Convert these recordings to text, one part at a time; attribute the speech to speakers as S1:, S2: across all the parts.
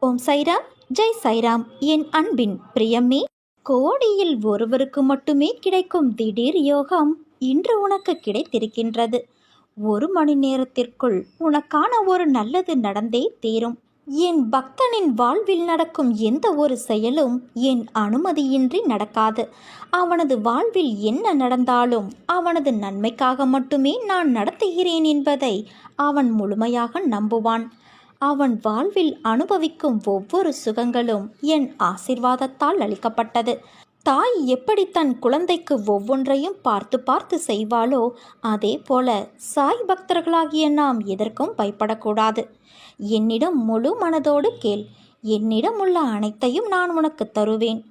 S1: ஓம் சைராம், ஜெய் சைராம். என் அன்பின் பிரியமே, கோடியில் ஒருவருக்கு மட்டுமே கிடைக்கும் திடீர் யோகம் இன்று உனக்கு கிடைத்திருக்கின்றது. 1 மணி நேரத்திற்குள் உனக்கான ஒரு நல்லது நடந்தே தீரும். என் பக்தனின் வாழ்வில் நடக்கும் எந்த ஒரு செயலும் என் அனுமதியின்றி நடக்காது. அவனது வாழ்வில் என்ன நடந்தாலும் அவனது நன்மைக்காக மட்டுமே நான் நடத்துகிறேன் என்பதை அவன் முழுமையாக நம்புவான். அவன் வாழ்வில் அனுபவிக்கும் ஒவ்வொரு சுகங்களும் என் ஆசிர்வாதத்தால் அளிக்கப்பட்டது. தாய் எப்படி தன் குழந்தைக்கு ஒவ்வொன்றையும் பார்த்து பார்த்து செய்வாளோ, அதே போல சாய் பக்தர்களாகிய நாம் எதற்கும் பயப்படக்கூடாது. என்னிடம் முழு மனதோடு கேள். என்னிடம் உள்ள அனைத்தையும் நான் உனக்கு தருவேன்.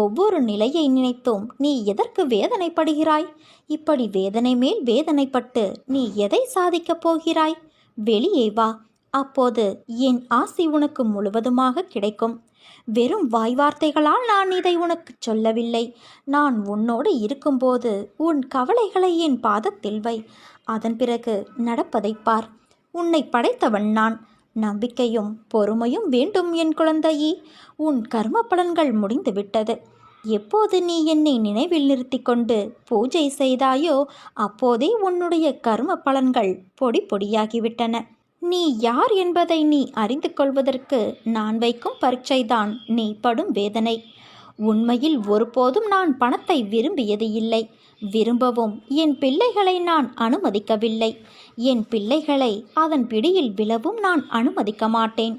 S1: ஒவ்வொரு நிலையை நினைத்தும் நீ எதற்கு வேதனைப்படுகிறாய்? இப்படி வேதனை மேல் வேதனைப்பட்டு நீ எதை சாதிக்கப் போகிறாய்? வெளியே வா. அப்போது என் ஆசி உனக்கு முழுவதுமாக கிடைக்கும். வெறும் வாய் வார்த்தைகளால் நான் இதை உனக்கு சொல்லவில்லை. நான் உன்னோடு இருக்கும்போது உன் கவலைகளை என் பாதத்தில் வை. அதன் பிறகு நடப்பதை பார். உன்னை படைத்தவன் நான். நம்பிக்கையும் பொறுமையும் வேண்டும் என் குழந்தையே. உன் கர்ம பலன்கள் முடிந்துவிட்டது. எப்போது நீ என்னை நினைவில் நிறுத்தி கொண்டு பூஜை செய்தாயோ, அப்போதே உன்னுடைய கர்ம பலன்கள் பொடி பொடியாகிவிட்டன. நீ யார் என்பதை நீ அறிந்து கொள்வதற்கு நான் வைக்கும் பரீட்சைதான் நீ படும் வேதனை. உண்மையில் ஒருபோதும் நான் பணத்தை விரும்பியது இல்லை. விரும்பவும் என் பிள்ளைகளை நான் அனுமதிக்கவில்லை. என் பிள்ளைகளை அதன் பிடியில் விழவும் நான் அனுமதிக்க மாட்டேன்.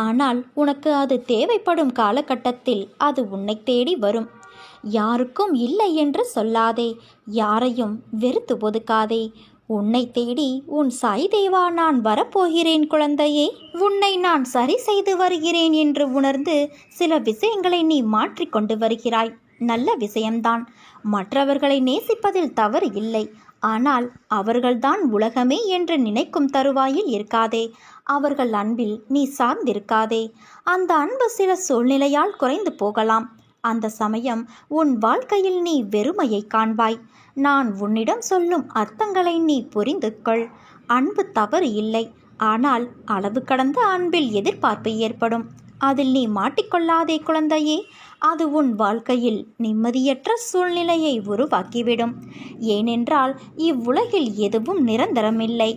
S1: ஆனால் உனக்கு அது தேவைப்படும் காலகட்டத்தில் அது உன்னை தேடி வரும். யாருக்கும் இல்லை என்று சொல்லாதே. யாரையும் வெறுத்து ஒதுக்காதே. உன்னை தேடி உன் சாய் தேவா நான் வரப்போகிறேன் குழந்தையே. உன்னை நான் சரி செய்து வருகிறேன் என்று உணர்ந்து சில விஷயங்களை நீ மாற்றிக்கொண்டு வருகிறாய். நல்ல விஷயம்தான். மற்றவர்களை நேசிப்பதில் தவறு இல்லை. ஆனால் அவர்கள்தான் உலகமே என்று நினைக்கும் தருவாயில் இருக்காதே. அவர்கள் அன்பில் நீ சார்ந்திருக்காதே. அந்த அன்பு சில சூழ்நிலையால் குறைந்து போகலாம். அந்த சமயம் உன் வாழ்க்கையில் நீ வெறுமையை காண்பாய். நான் உன்னிடம் சொல்லும் அர்த்தங்களை நீ புரிந்து கொள். அன்பு தவறு இல்லை. ஆனால் அளவு கடந்த அன்பில் எதிர்பார்ப்பு ஏற்படும். அதில் நீ மாட்டிக்கொள்ளாதே குழந்தையே. அது உன் வாழ்க்கையில் நிம்மதியற்ற சூழ்நிலையை உருவாக்கிவிடும். ஏனென்றால் இவ்வுலகில் எதுவும் நிரந்தரமில்லை.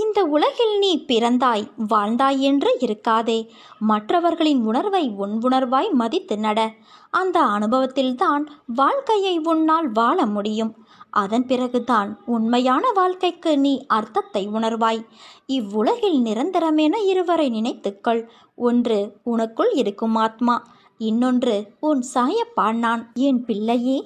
S1: இந்த உலகில் நீ பிறந்தாய் வாழ்ந்தாய் என்று இருக்காதே. மற்றவர்களின் உணர்வை உன் உணர்வாய் மதித்து நட. அந்த அனுபவத்தில்தான் வாழ்க்கையை உன்னால் வாழ முடியும். அதன் பிறகுதான் உண்மையான வாழ்க்கைக்கு நீ அர்த்தத்தை உணர்வாய். இவ்வுலகில் நிரந்தரமென இருவரை நினைத்துக்கள். ஒன்று உனக்குள் இருக்கும் ஆத்மா, இன்னொன்று உன் சாயப்பா நான். என் பிள்ளையே,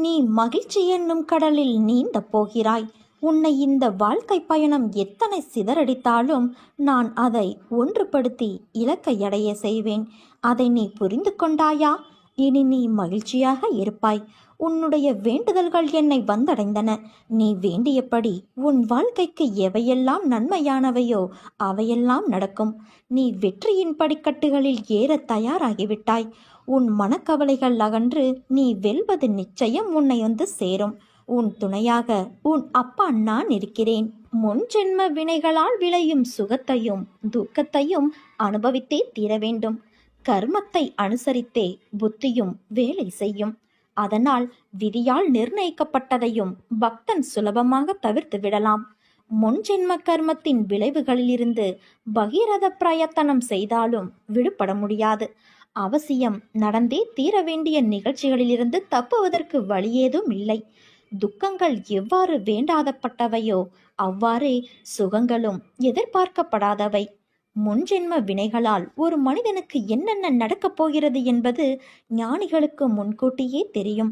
S1: நீ மகிழ்ச்சி என்னும் கடலில் நீந்த போகிறாய். உன்னை இந்த வாழ்க்கை பயணம் எத்தனை சிதறடித்தாலும் நான் அதை ஒன்றுபடுத்தி இலக்கை அடைய செய்வேன். அதை நீ புரிந்து கொண்டாயா? இனி நீ மகிழ்ச்சியாக இருப்பாய். உன்னுடைய வேண்டுதல்கள் என்னை வந்தடைந்தன. நீ வேண்டியபடி உன் வாழ்க்கைக்கு எவையெல்லாம் நன்மையானவையோ அவையெல்லாம் நடக்கும். நீ வெற்றியின் படிக்கட்டுகளில் ஏற தயாராகிவிட்டாய். உன் மனக்கவலைகள் அகன்று நீ வெல்வது நிச்சயம் உன்னை வந்து சேரும். உன் துணையாக உன் அப்பா நான் இருக்கிறேன். முன் ஜென்ம வினைகளால் விளையும் சுகத்தையும் துக்கத்தையும் அனுபவித்தே தீர வேண்டும். கர்மத்தை அனுசரித்தே புத்தியும் வேலை செய்யும். அதனால் விதியால் நிர்ணயிக்கப்பட்டதையும் பக்தன் சுலபமாக தவிர்த்து விடலாம். முன் ஜென்ம கர்மத்தின் விளைவுகளிலிருந்து பகீரத பிரயத்தனம் செய்தாலும் விடுபட முடியாது. அவசியம் நடந்தே தீர வேண்டிய நிகழ்ச்சிகளிலிருந்து தப்புவதற்கு வழியேதும் இல்லை. துக்கங்கள் எவ்வாறு வேண்டாதப்பட்டவையோ அவ்வாறே சுகங்களும் எதிர்பார்க்கப்படாதவை. முன்ஜென்ம வினைகளால் ஒரு மனிதனுக்கு என்னென்ன நடக்கப் போகிறது என்பது ஞானிகளுக்கு முன்கூட்டியே தெரியும்.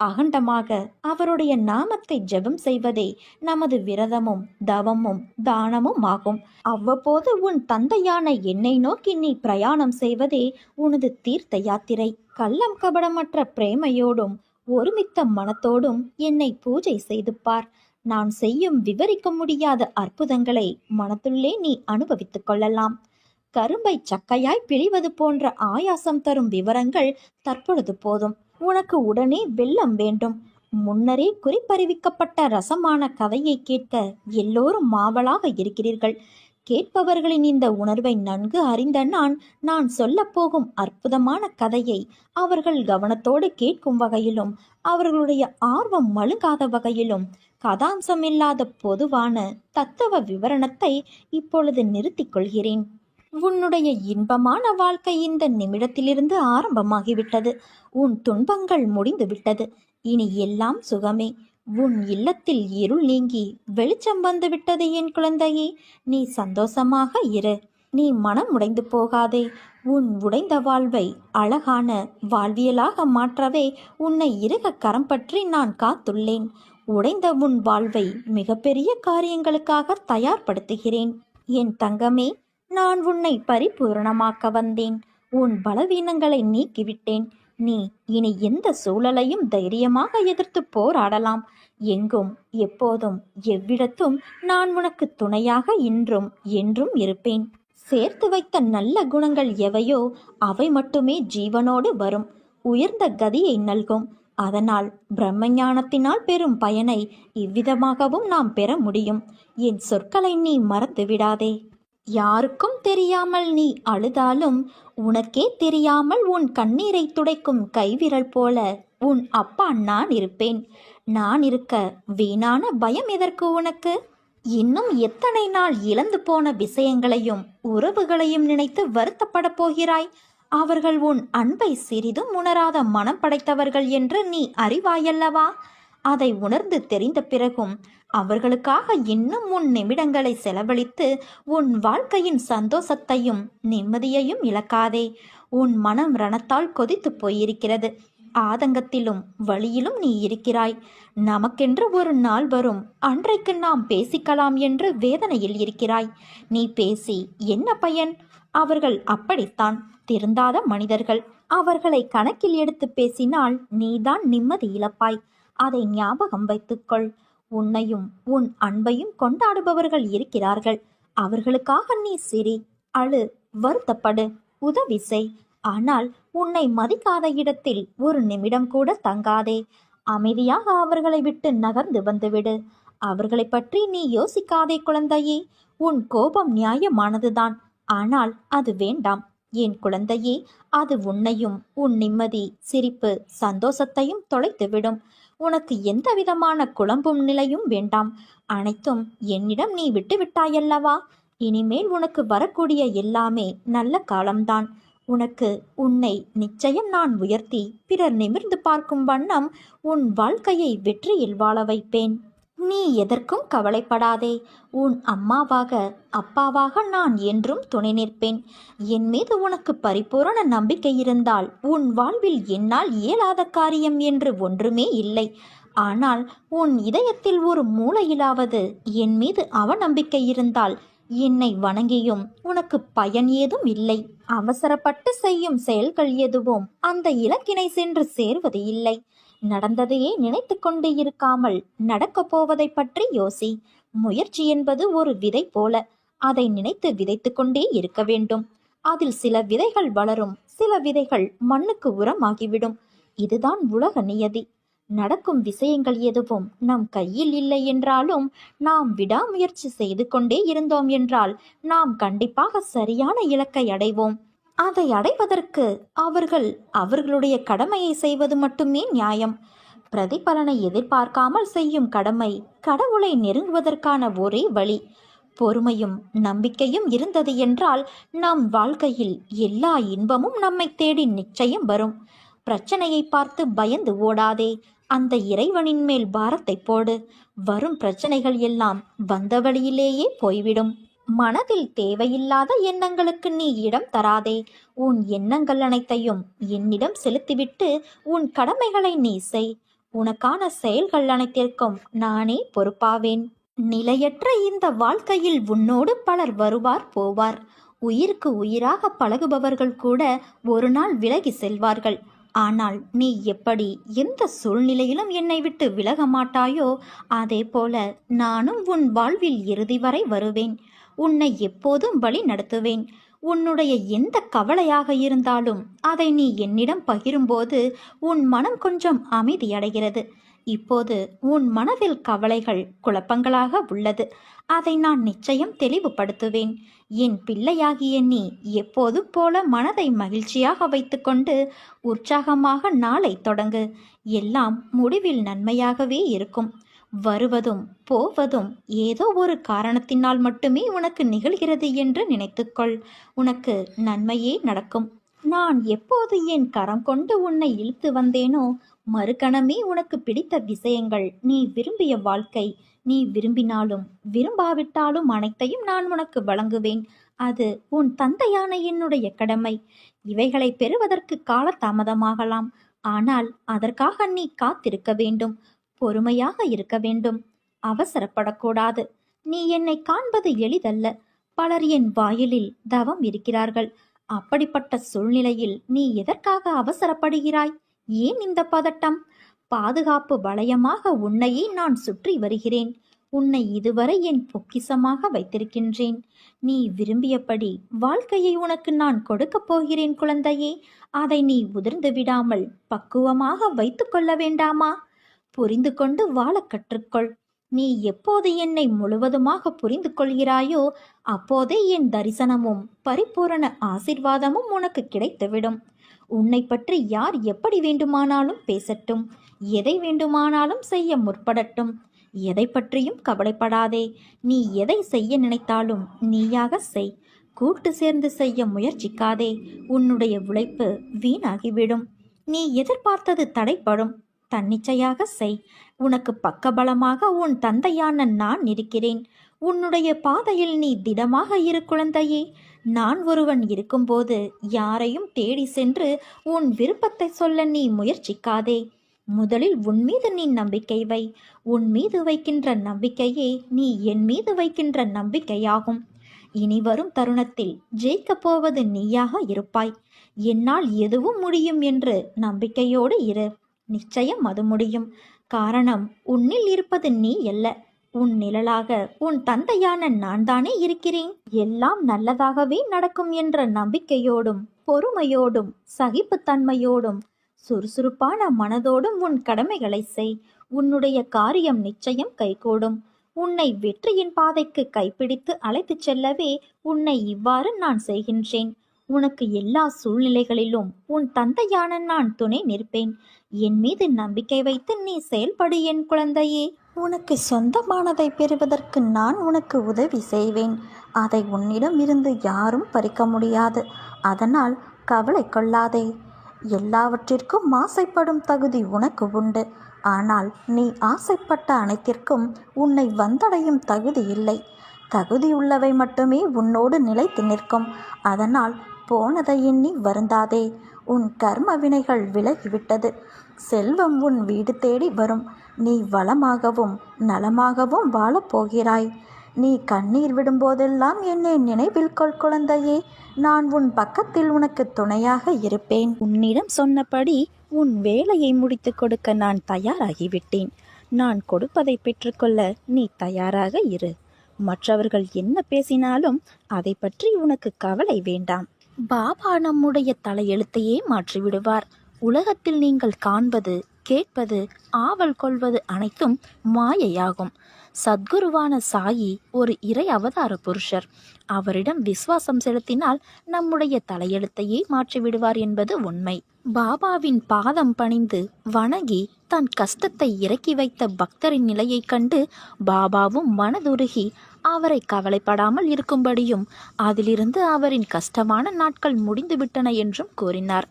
S1: அகண்டமாக அவருடைய நாமத்தை ஜெபம் செய்வதே நமது விரதமும் தவமும் தானமும் ஆகும். அவ்வப்போது உன் தந்தையான என்னை நோக்கி நீ பிரயாணம் செய்வதே உனது தீர்த்த யாத்திரை. கள்ளம் கபடமற்ற பிரேமையோடும் ஒருமித்த மனத்தோடும் என்னை பூஜை செய்து பார். நான் செய்யும் விவரிக்க முடியாத அற்புதங்களை மனத்துள்ளே நீ அனுபவித்துக் கொள்ளலாம். கரும்பை சக்கையாய் பிழிவது போன்ற ஆயாசம் தரும் விவரங்கள் தற்பொழுது போதும். உனக்கு உடனே வெள்ளம் வேண்டும். முன்னரே குறிப்பறிவிக்கப்பட்ட ரசமான கதையை கேட்க எல்லோரும் மாவலாக இருக்கிறீர்கள். கேட்பவர்களின் இந்த உணர்வை நன்கு அறிந்த நான் சொல்லப்போகும் அற்புதமான கதையை அவர்கள் கவனத்தோடு கேட்கும் வகையிலும் அவர்களுடைய ஆர்வம் மழுங்காத வகையிலும் கதாம்சமில்லாத பொதுவான தத்துவ விவரணத்தை இப்பொழுது நிறுத்திக் கொள்கிறேன். உன்னுடைய இன்பமான வாழ்க்கை இந்த நிமிடத்திலிருந்து ஆரம்பமாகிவிட்டது. உன் துன்பங்கள் முடிந்துவிட்டது. இனி எல்லாம் சுகமே. உன் இல்லத்தில் இருள் நீங்கி வெளிச்சம் வந்துவிட்டது என் குழந்தையே. நீ சந்தோஷமாக இரு. நீ மனம் உடைந்து போகாதே. உன் உடைந்த வாழ்வை அழகான வாழ்வியலாக மாற்றவே உன்னை இறுக கரம் பற்றி நான் காத்துள்ளேன். உடைந்த உன் வாழ்வை மிகப்பெரிய காரியங்களுக்காக தயார்படுத்துகிறேன். என் தங்கமே, நான் உன்னை பரிபூரணமாக்க வந்தேன். உன் பலவீனங்களை நீக்கிவிட்டேன். நீ இனி எந்த சூழலையும் தைரியமாக எதிர்த்து போராடலாம். எங்கும் எப்போதும் எவ்விடத்தும் நான் உனக்கு துணையாக இன்றும் என்றும் இருப்பேன். சேர்த்து வைத்த நல்ல குணங்கள் எவையோ அவை மட்டுமே ஜீவனோடு வரும். உயர்ந்த கதியை நல்கும். அதனால் பிரம்மஞானத்தினால் பெறும் பயனை இவ்விதமாகவும் நாம் பெற முடியும். என் சொற்களை நீ மறந்து விடாதே. யாருக்கும் தெரியாமல் நீ அழுதாலும் உனக்கே தெரியாமல் உன் கண்ணீரை துடைக்கும் கைவிரல் போல உன் அப்பா நான் இருப்பேன். நான் இருக்க வீணான பயம் எதற்கு உனக்கு? இன்னும் எத்தனை நாள் இழந்து போன விஷயங்களையும் உறவுகளையும் நினைத்து வருத்தப்பட போகிறாய்? அவர்கள் உன் அன்பை சிறிதும் உணராத மனம் படைத்தவர்கள் என்று நீ அறிவாயல்லவா? அதை உணர்ந்து தெரிந்த பிறகும் அவர்களுக்காக இன்னும் உன் நிமிடங்களை செலவழித்து உன் வாழ்க்கையின் சந்தோஷத்தையும் நிம்மதியையும் இழக்காதே. உன் மனம் ரணத்தால் கொதித்து போயிருக்கிறது. ஆதங்கத்திலும் வழியிலும் நீ இருக்கிறாய். நமக்கென்று ஒரு நாள் வரும், அன்றைக்கு நாம் பேசிக்கலாம் என்று வேதனையில் இருக்கிறாய். நீ பேசி என்ன பயன்? அவர்கள் அப்படித்தான், திருந்தாத மனிதர்கள். அவர்களை கணக்கில் எடுத்து பேசினால் நீதான் நிம்மதி இழப்பாய். அதை ஞாபகம் வைத்துக்கொள். உன்னையும் உன் அன்பையும் கொண்டாடுபவர்கள் இருக்கிறார்கள். அவர்களுக்காக நீ சிரி, அழு, வருத்தப்படு, உதவி செய். ஆனால் உன்னை மதிக்காத இடத்தில் ஒரு நிமிடம் கூட தங்காதே. அமைதியாக அவர்களை விட்டு நகர்ந்து வந்துவிடு. அவர்களை பற்றி நீ யோசிக்காதே குழந்தையே. உன் கோபம் நியாயமானதுதான். ஆனால் அது வேண்டாம் என் குழந்தையே. அது உன்னையும் உன் நிம்மதி, சிரிப்பு, சந்தோஷத்தையும் தொலைத்துவிடும். உனக்கு எந்த விதமான குழம்பும் நிலையும் வேண்டாம். அனைத்தும் என்னிடம் நீ விட்டுவிட்டாயல்லவா? இனிமேல் உனக்கு வரக்கூடிய எல்லாமே நல்ல காலம்தான். உனக்கு உன்னை நிச்சயம் நான் உயர்த்தி பிறர் நிமிர்ந்து பார்க்கும் வண்ணம் உன் வாழ்க்கையை வெற்றியில் வாழ வைப்பேன். நீ எதற்கும் கவலைப்படாதே. உன் அம்மாவாக அப்பாவாக நான் என்றும் துணை நிற்பேன். என் மீது உனக்கு பரிபூரண நம்பிக்கை இருந்தால் உன் வாழ்வில் என்னால் இயலாத காரியம் என்று ஒன்றுமே இல்லை. ஆனால் உன் இதயத்தில் ஒரு மூலையிலாவது என் மீது அவநம்பிக்கை இருந்தால் என்னை வணங்கியும் உனக்கு பயன் ஏதும் இல்லை. அவசரப்பட்டு செய்யும் செயல்கள் எதுவும் அந்த இலக்கினை சென்று சேர்வது இல்லை. நடந்ததையே நினைத்து கொண்டு இருக்காமல் நடக்கப் போவதை பற்றி யோசி. முயற்சி என்பது ஒரு விதை போல. அதை நினைத்து விதைத்து கொண்டே இருக்க வேண்டும். அதில் சில விதைகள் வளரும், சில விதைகள் மண்ணுக்கு உரமாகிவிடும். இதுதான் உலக நியதி. நடக்கும் விஷயங்கள் எதுவும் நம் கையில் இல்லை என்றாலும் நாம் விடாமுயற்சி செய்து கொண்டே இருந்தோம் என்றால் நாம் கண்டிப்பாக சரியான இலக்கை அடைவோம். அதை அடைவதற்கு அவர்கள் அவர்களுடைய கடமையை செய்வது மட்டுமே நியாயம். பிரதிபலனை எதிர்பார்க்காமல் செய்யும் கடமை கடவுளை நெருங்குவதற்கான ஒரே வழி. பொறுமையும் நம்பிக்கையும் இருந்தது என்றால் நம் வாழ்க்கையில் எல்லா இன்பமும் நம்மை தேடி நிச்சயம் வரும். பிரச்சனையை பார்த்து பயந்து ஓடாதே. அந்த இறைவனின் மேல் பாரத்தை போடு. வரும் பிரச்சனைகள் எல்லாம் வந்த வழியிலேயே போய்விடும். மனதில் தேவையில்லாத எண்ணங்களுக்கு நீ இடம் தராதே. உன் எண்ணங்கள் அனைத்தையும் என்னிடம் செலுத்திவிட்டு உன் கடமைகளை நீ செய். உனக்கான செயல்கள் அனைத்திற்கும் நானே பொறுப்பாவேன். நிலையற்ற இந்த வாழ்க்கையில் உன்னோடு பலர் வருவார் போவார். உயிருக்கு உயிராக பழகுபவர்கள் கூட ஒரு நாள் விலகி செல்வார்கள். ஆனால் நீ எப்படி எந்த சூழ்நிலையிலும் என்னை விட்டு விலக மாட்டாயோ அதே போல நானும் உன் வாழ்வில் இறுதி வரை வருவேன். உன்னை எப்போதும் வழி நடத்துவேன். உன்னுடைய எந்த கவலையாக இருந்தாலும் அதை நீ என்னிடம் பகிரும்போது உன் மனம் கொஞ்சம் அமைதியடைகிறது. இப்போது உன் மனதில் கவலைகள் குழப்பங்களாக உள்ளது. அதை நான் நிச்சயம் தெளிவுபடுத்துவேன். என் பிள்ளையாகிய நீ எப்போதும் போல மனதை மகிழ்ச்சியாக வைத்துக்கொண்டு உற்சாகமாக நாளை தொடங்கு. எல்லாம் முடிவில் நன்மையாகவே இருக்கும். வருவதும் போவதும் ஏதோ ஒரு காரணத்தினால் மட்டுமே உனக்கு நிகழ்கிறது என்று நினைத்துக்கொள். உனக்கு நன்மையே நடக்கும். நான் எப்போது என் கரம் கொண்டு உன்னை இழுத்து வந்தேனோ, மறுகணமே உனக்கு பிடித்த விஷயங்கள், நீ விரும்பிய வாழ்க்கை, நீ விரும்பினாலும் விரும்பாவிட்டாலும் அனைத்தையும் நான் உனக்கு வழங்குவேன். அது உன் தந்தையான என்னுடைய கடமை. இவைகளை பெறுவதற்கு கால தாமதமாகலாம். ஆனால் அதற்காக நீ காத்திருக்க வேண்டும். பொறுமையாக இருக்க வேண்டும். அவசரப்படக்கூடாது. நீ என்னை காண்பது எளிதல்ல. பலர் என் வாயிலில் தவம் இருக்கிறார்கள். அப்படிப்பட்ட சூழ்நிலையில் நீ எதற்காக அவசரப்படுகிறாய்? ஏன் இந்த பதட்டம்? பாதுகாப்பு வளையமாக உன்னையே நான் சுற்றி வருகிறேன். உன்னை இதுவரை என் பொக்கிசமாக வைத்திருக்கின்றேன். நீ விரும்பியபடி வாழ்க்கையை உனக்கு நான் கொடுக்கப் போகிறேன் குழந்தையே. அதை நீ உதிர்ந்து விடாமல் பக்குவமாக வைத்து கொள்ள வேண்டாமா? புரிந்து கொண்டு வாழ கற்றுக்கொள். நீ எப்போது என்னை முழுவதுமாக புரிந்து கொள்கிறாயோ அப்போதே என் தரிசனமும் பரிபூரண ஆசிர்வாதமும் உனக்கு கிடைத்துவிடும். உன்னை பற்றி யார் எப்படி வேண்டுமானாலும் பேசட்டும், எதை வேண்டுமானாலும் செய்ய முற்படட்டும். எதை பற்றியும் கவலைப்படாதே. நீ எதை செய்ய நினைத்தாலும் நீயாக செய். கூட்டு சேர்ந்து செய்ய முயற்சிக்காதே. உன்னுடைய உழைப்பு வீணாகிவிடும். நீ எதிர்பார்த்தது தடைப்படும். தன்னிச்சையாக செய். உனக்கு பக்கபலமாக உன் தந்தையான நான் இருக்கிறேன். உன்னுடைய பாதையில் நீ திடமாக இரு குழந்தையே. நான் ஒருவன் இருக்கும்போது யாரையும் தேடி சென்று உன் விருப்பத்தை சொல்ல நீ முயற்சிக்காதே. முதலில் உன் மீது நீ நம்பிக்கை வை. உன் மீது வைக்கின்ற நம்பிக்கையே நீ என் மீது வைக்கின்ற நம்பிக்கையாகும். இனி வரும் தருணத்தில் ஜெயிக்கப் போவது நீயாக இருப்பாய். என்னால் எதுவும் முடியும் என்று நம்பிக்கையோடு இரு. நிச்சயம் அது முடியும். காரணம், உன்னில் இருப்பது நீ அல்ல. உன் நிழலாக உன் தந்தையான நான் தானே இருக்கிறேன். எல்லாம் நல்லதாகவே நடக்கும் என்ற நம்பிக்கையோடும் பொறுமையோடும் சகிப்புத்தன்மையோடும் சுறுசுறுப்பான மனதோடும் உன் கடமைகளை செய். உன்னுடைய காரியம் நிச்சயம் கைகூடும். உன்னை வெற்றியின் பாதைக்கு கைப்பிடித்து அழைத்துச் செல்லவே உன்னை இவ்வாறு நான் செய்கின்றேன். உனக்கு எல்லா சூழ்நிலைகளிலும் உன் தந்தையான நான் துணை நிற்பேன். என் மீது நம்பிக்கை வைத்து நீ செயல்படு என் குழந்தையே. உனக்கு சொந்தமானதை பெறுவதற்கு நான் உனக்கு உதவி செய்வேன். அதை உன்னிடம் இருந்து யாரும் பறிக்க முடியாது. அதனால் கவலை கொள்ளாதே. எல்லாவற்றிற்கும் ஆசைப்படும் தகுதி உனக்கு உண்டு. ஆனால் நீ ஆசைப்பட்ட அனைத்திற்கும் உன்னை வந்தடையும் தகுதி இல்லை. தகுதியுள்ளவை மட்டுமே உன்னோடு நிலைத்து நிற்கும். அதனால் போனதை எண்ணி வருந்தாதே. உன் கர்ம வினைகள் விலகிவிட்டது. செல்வம் உன் வீடு தேடி வரும். நீ வளமாகவும் நலமாகவும் வாழப்போகிறாய். நீ கண்ணீர் விடும்போதெல்லாம் என்னை நினைவில் கொள் குழந்தையே. நான் உன் பக்கத்தில் உனக்கு துணையாக இருப்பேன். உன்னிடம் சொன்னபடி உன் வேலையை முடித்து கொடுக்க நான் தயாராகிவிட்டேன். நான் கொடுப்பதை பெற்றுக்கொள்ள நீ தயாராக இரு. மற்றவர்கள் என்ன பேசினாலும் அதை பற்றி உனக்கு கவலை வேண்டாம். பாபா நம்முடைய தலையெழுத்தையே மாற்றிவிடுவார். உலகத்தில் நீங்கள் காண்பது, கேட்பது, ஆவல் கொள்வது அனைத்தும் மாயையாகும். சத்குருவான சாயி ஒரு இறை அவதார புருஷர். அவரிடம் விசுவாசம் செலுத்தினால் நம்முடைய தலையெழுத்தையே மாற்றிவிடுவார் என்பது உண்மை. பாபாவின் பாதம் பணிந்து வணங்கி தன் கஷ்டத்தை இறக்கி வைத்த பக்தரின் நிலையைக் கண்டு பாபாவும் மனதுருகி அவரை கவலைப்படாமல் இருக்கும்படியும் அதிலிருந்து அவரின் கஷ்டமான நாட்கள் முடிந்துவிட்டன என்றும் கூறினார்.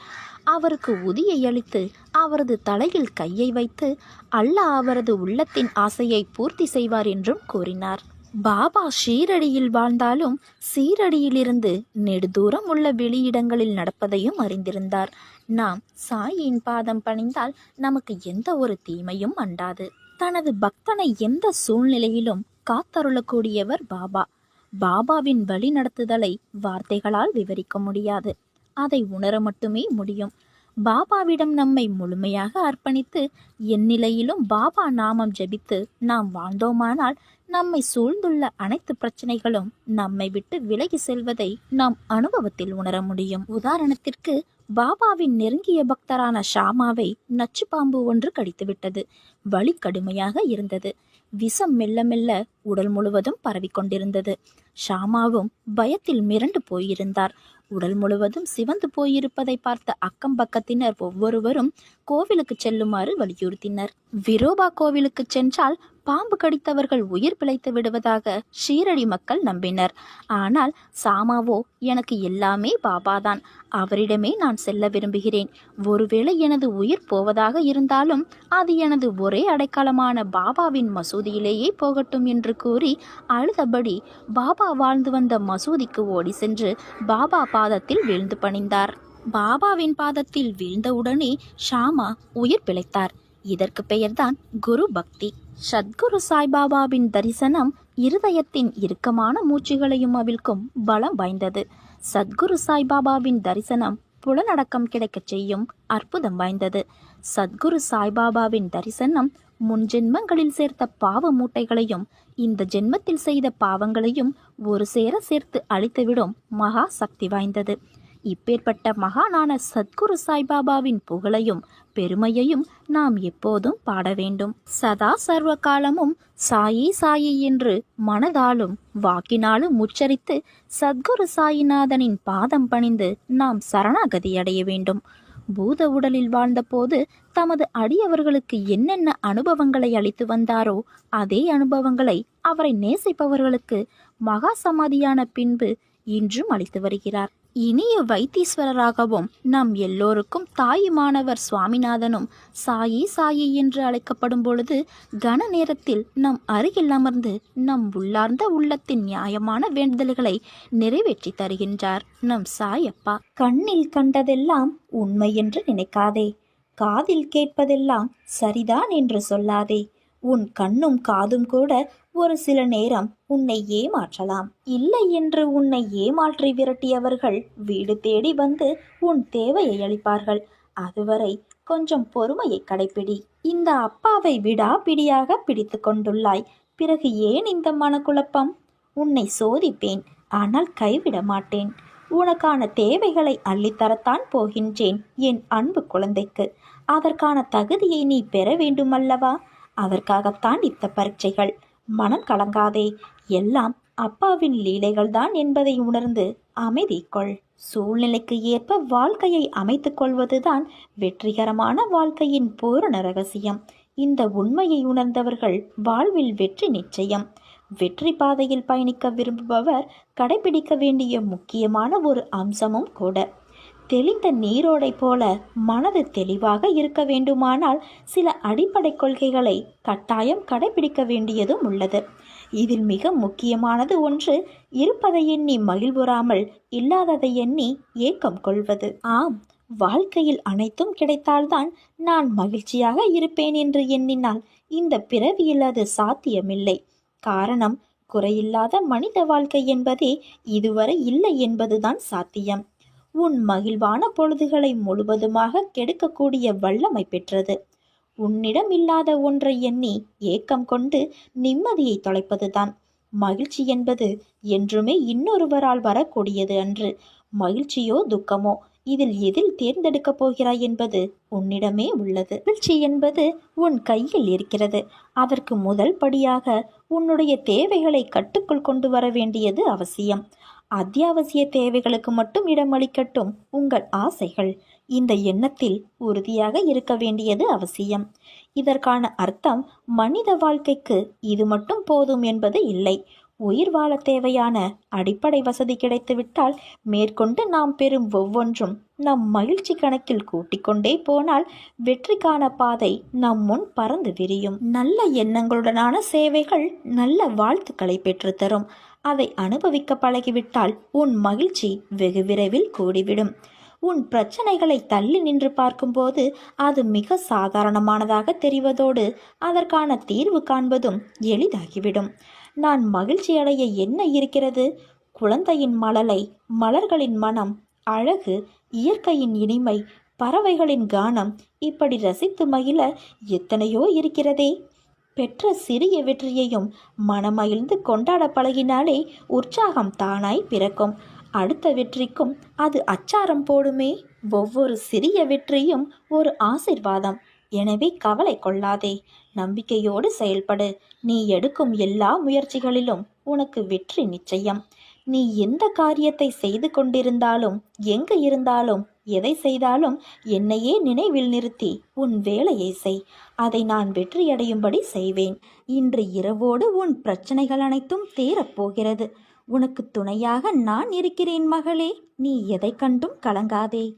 S1: அவருக்கு உதியை அளித்து அவரது தலையில் கையை வைத்து அல்லாஹ் அவரது உள்ளத்தின் ஆசையை பூர்த்தி செய்வார் என்றும் கூறினார். பாபா ஷீரடியில் வாழ்ந்தாலும் சீரடியிலிருந்து நெடுதூரம் உள்ள வெளியிடங்களில் நடப்பதையும் அறிந்திருந்தார். நாம் சாயின் பாதம் பணிந்தால் நமக்கு எந்த ஒரு தீமையும் அண்டாது. தனது பக்தனை எந்த சூழ்நிலையிலும் காத்தருளக்கூடியவர் பாபா. பாபாவின் வழி நடத்துதலை வார்த்தைகளால் விவரிக்க முடியாது. அதை உணர மட்டுமே முடியும். பாபாவிடம் நம்மை முழுமையாக அர்ப்பணித்து எந்நிலையிலும் பாபா நாமம் ஜெபித்து நாம் வாழ்ந்தோமானால் நம்மை சூழ்ந்துள்ள அனைத்து பிரச்சனைகளும் நம்மை விட்டு விலகி செல்வதை நாம் அனுபவத்தில் உணர முடியும். உதாரணத்திற்கு, பாபாவின் நெருங்கிய பக்தரான ஷாமாவை நச்சு பாம்பு ஒன்று கடித்துவிட்டது. வலி கடுமையாக இருந்தது. விஷம் மெல்ல மெல்ல உடல் முழுவதும் பரவிக்கொண்டிருந்தது. ஷாமாவும் பயத்தில் மிரண்டு போயிருந்தார். உடல் முழுவதும் சிவந்து போயிருப்பதை பார்த்த அக்கம் பக்கத்தினர் ஒவ்வொருவரும் கோவிலுக்கு செல்லுமாறு வலியுறுத்தினர். விரோபா கோவிலுக்கு சென்றால் பாம்பு கடித்தவர்கள் உயிர் பிழைத்து விடுவதாக ஷீரடி மக்கள் நம்பினர். ஆனால் சாமாவோ, எனக்கு எல்லாமே பாபாதான், அவரிடமே நான் செல்ல விரும்புகிறேன். ஒருவேளை எனது உயிர் போவதாக இருந்தாலும் அது எனது ஒரே அடைக்கலமான பாபாவின் மசூதியிலேயே போகட்டும் என்று கூறி அழுதபடி பாபா வாழ்ந்து வந்த மசூதிக்கு ஓடி சென்று பாபா பாதத்தில் வீழ்ந்து பணிந்தார். பாபாவின் பாதத்தில் வீழ்ந்தவுடனே ஷாமா உயிர் பிழைத்தார். இதற்கு பெயர்தான் குரு பக்தி. சத்குரு சாய்பாபாவின் தரிசனம் இருதயத்தின் இறுக்கமான மூச்சுகளையும் அவிழ்க்கும் பலம் வாய்ந்தது. சத்குரு சாய்பாபாவின் தரிசனம் புலனடக்கம் கிடைக்கச் செய்யும் அற்புதம் வாய்ந்தது. சத்குரு சாய்பாபாவின் தரிசனம் முன் ஜென்மங்களில் சேர்த்த பாவ மூட்டைகளையும் இந்த ஜென்மத்தில் செய்த பாவங்களையும் ஒரு சேர சேர்த்து அழித்துவிடும் மகா சக்தி வாய்ந்தது. இப்பேற்பட்ட மகானான சத்குரு சாய்பாபாவின் புகழையும் பெருமையையும் நாம் எப்போதும் பாட வேண்டும். சதா சர்வ காலமும் சாயி சாயி என்று மனதாலும் வாக்கினாலும் உச்சரித்து சத்குரு சாயிநாதனின் பாதம் பணிந்து நாம் சரணாகதி அடைய வேண்டும். பூத உடலில் வாழ்ந்தபோது தமது அடியவர்களுக்கு என்னென்ன அனுபவங்களை அளித்து வந்தாரோ அதே அனுபவங்களை அவரை நேசிப்பவர்களுக்கு மகா சமாதியான பின்பு இன்றும் அளித்து வருகிறார். இனிய வைத்தீஸ்வரராகவும் நம் எல்லோருக்கும் தாயுமானவர் சுவாமிநாதனும் சாயி சாயி என்று அழைக்கப்படும் பொழுது கன நேரத்தில் நம் அருகில் அமர்ந்து நம் உள்ளார்ந்த உள்ளத்தின் நியாயமான வேண்டுதல்களை நிறைவேற்றி தருகின்றார் நம் சாயப்பா. கண்ணில் கண்டதெல்லாம் உண்மை என்று நினைக்காதே, காதில் கேட்பதெல்லாம் சரிதான் என்று சொல்லாதே. உன் கண்ணும் காதும் கூட ஒரு சில நேரம் உன்னை ஏமாற்றலாம். இல்லை என்று உன்னை ஏமாற்றி விரட்டியவர்கள் வீடு தேடி வந்து உன் தேவையை அளிப்பார்கள். அதுவரை கொஞ்சம் பொறுமையை கடைப்பிடி. இந்த அப்பாவை விடாப்பிடியாக பிடித்து கொண்டுள்ளாய். பிறகு ஏன் இந்த மனக்குழப்பம்? உன்னை சோதிப்பேன், ஆனால் கைவிட மாட்டேன். உனக்கான தேவைகளை அள்ளித்தரத்தான் போகின்றேன் என் அன்பு குழந்தைக்கு. அதற்கான தகுதியை நீ பெற வேண்டுமல்லவா? அதற்காகத்தான் இந்த பரீட்சைகள். மனம் கலங்காதே, எல்லாம் அப்பாவின் லீலைகள்தான் என்பதை உணர்ந்து அமைதி கொள். சூழ்நிலைக்கு ஏற்ப வாழ்க்கையை அமைத்துக் கொள்வதுதான் வெற்றிகரமான வாழ்க்கையின் பூரண ரகசியம். இந்த உண்மையை உணர்ந்தவர்கள் வாழ்வில் வெற்றி நிச்சயம். வெற்றி பாதையில் பயணிக்க விரும்புபவர் கடைபிடிக்க வேண்டிய முக்கியமான ஒரு அம்சமும் கூட. தெளிந்த நீரோடை போல மனது தெளிவாக இருக்க வேண்டுமானால் சில அடிப்படை கொள்கைகளை கட்டாயம் கடைபிடிக்க வேண்டியதும் உள்ளது. இதில் மிக முக்கியமானது ஒன்று, இருப்பதை எண்ணி மகிழ்வுறாமல் இல்லாததை எண்ணி ஏக்கம் கொள்வது. ஆம், வாழ்க்கையில் அனைத்தும் கிடைத்தால்தான் நான் மகிழ்ச்சியாக இருப்பேன் என்று எண்ணினால் இந்த பிறவியில் அது சாத்தியமில்லை. காரணம், குறையில்லாத மனித வாழ்க்கை என்பதே இதுவரை இல்லை என்பதுதான் சாத்தியம். உன் மகிழ்வான பொழுதுகளை முழுவதுமாக கெடுக்கக்கூடிய வல்லமை பெற்றது. உன்னிடம் இல்லாத ஒன்றை எண்ணி ஏக்கம் கொண்டு நிம்மதியை தொலைப்பதுதான். மகிழ்ச்சி என்பது என்றுமே இன்னொருவரால் வரக்கூடியது அன்று. மகிழ்ச்சியோ துக்கமோ இதில் எதில் தேர்ந்தெடுக்கப் போகிறாய் என்பது உன்னிடமே உள்ளது. மகிழ்ச்சி என்பது உன் கையில் இருக்கிறது. அதற்கு முதல் படியாக உன்னுடைய தேவைகளை கட்டுக்குள் கொண்டு வர வேண்டியது அவசியம். அத்தியாவசிய தேவைகளுக்கு மட்டும் இடமளிக்கட்டும் உங்கள் ஆசைகள். இந்த எண்ணத்தில் உறுதியாக இருக்க வேண்டியது அவசியம். இதற்கான அர்த்தம் மனித வாழ்க்கைக்கு இது மட்டும் போதும் என்பது இல்லை. உயிர் வாழ தேவையான அடிப்படை வசதி கிடைத்துவிட்டால் மேற்கொண்டு நாம் பெறும் ஒவ்வொன்றும் நம் மகிழ்ச்சி கணக்கில் கூட்டிக்கொண்டே போனால் வெற்றிக்கான பாதை நம் முன் பறந்து விரியும். நல்ல எண்ணங்களுடனான சேவைகள் நல்ல வாழ்த்துக்களை பெற்றுத்தரும். அதை அனுபவிக்க பழகிவிட்டால் உன் மகிழ்ச்சி வெகு விரைவில் கூடிவிடும். உன் பிரச்சனைகளை தள்ளி நின்று பார்க்கும்போது அது மிக சாதாரணமானதாக தெரிவதோடு அதற்கான தீர்வு காண்பதும் எளிதாகிவிடும். நான் மகிழ்ச்சி அடைய என்ன இருக்கிறது? குழந்தையின் மழலை, மலர்களின் மனம், அழகு, இயற்கையின் இனிமை, பறவைகளின் கானம், இப்படி ரசித்து மகிழ எத்தனையோ இருக்கிறதே. பெற்ற சிறிய வெற்றியையும் மனமகிழ்ந்து கொண்டாட பழகினாலே உற்சாகம் தானாய் பிறக்கும். அடுத்த வெற்றிக்கும் அது அச்சாரம் போடுமே. ஒவ்வொரு சிறிய வெற்றியும் ஒரு ஆசிர்வாதம். எனவே கவலை கொள்ளாதே, நம்பிக்கையோடு செயல்படு. நீ எடுக்கும் எல்லா முயற்சிகளிலும் உனக்கு வெற்றி நிச்சயம். நீ எந்த காரியத்தை செய்து கொண்டிருந்தாலும், எங்கு இருந்தாலும், எதை செய்தாலும் என்னையே நினைவில் நிறுத்தி உன் வேலையை செய். அதை நான் வெற்றியடையும்படி செய்வேன். இன்று இரவோடு உன் பிரச்சனைகள் அனைத்தும் தீரப்போகிறது. உனக்கு துணையாக நான் இருக்கிறேன் மகளே. நீ எதை கண்டும் கலங்காதே.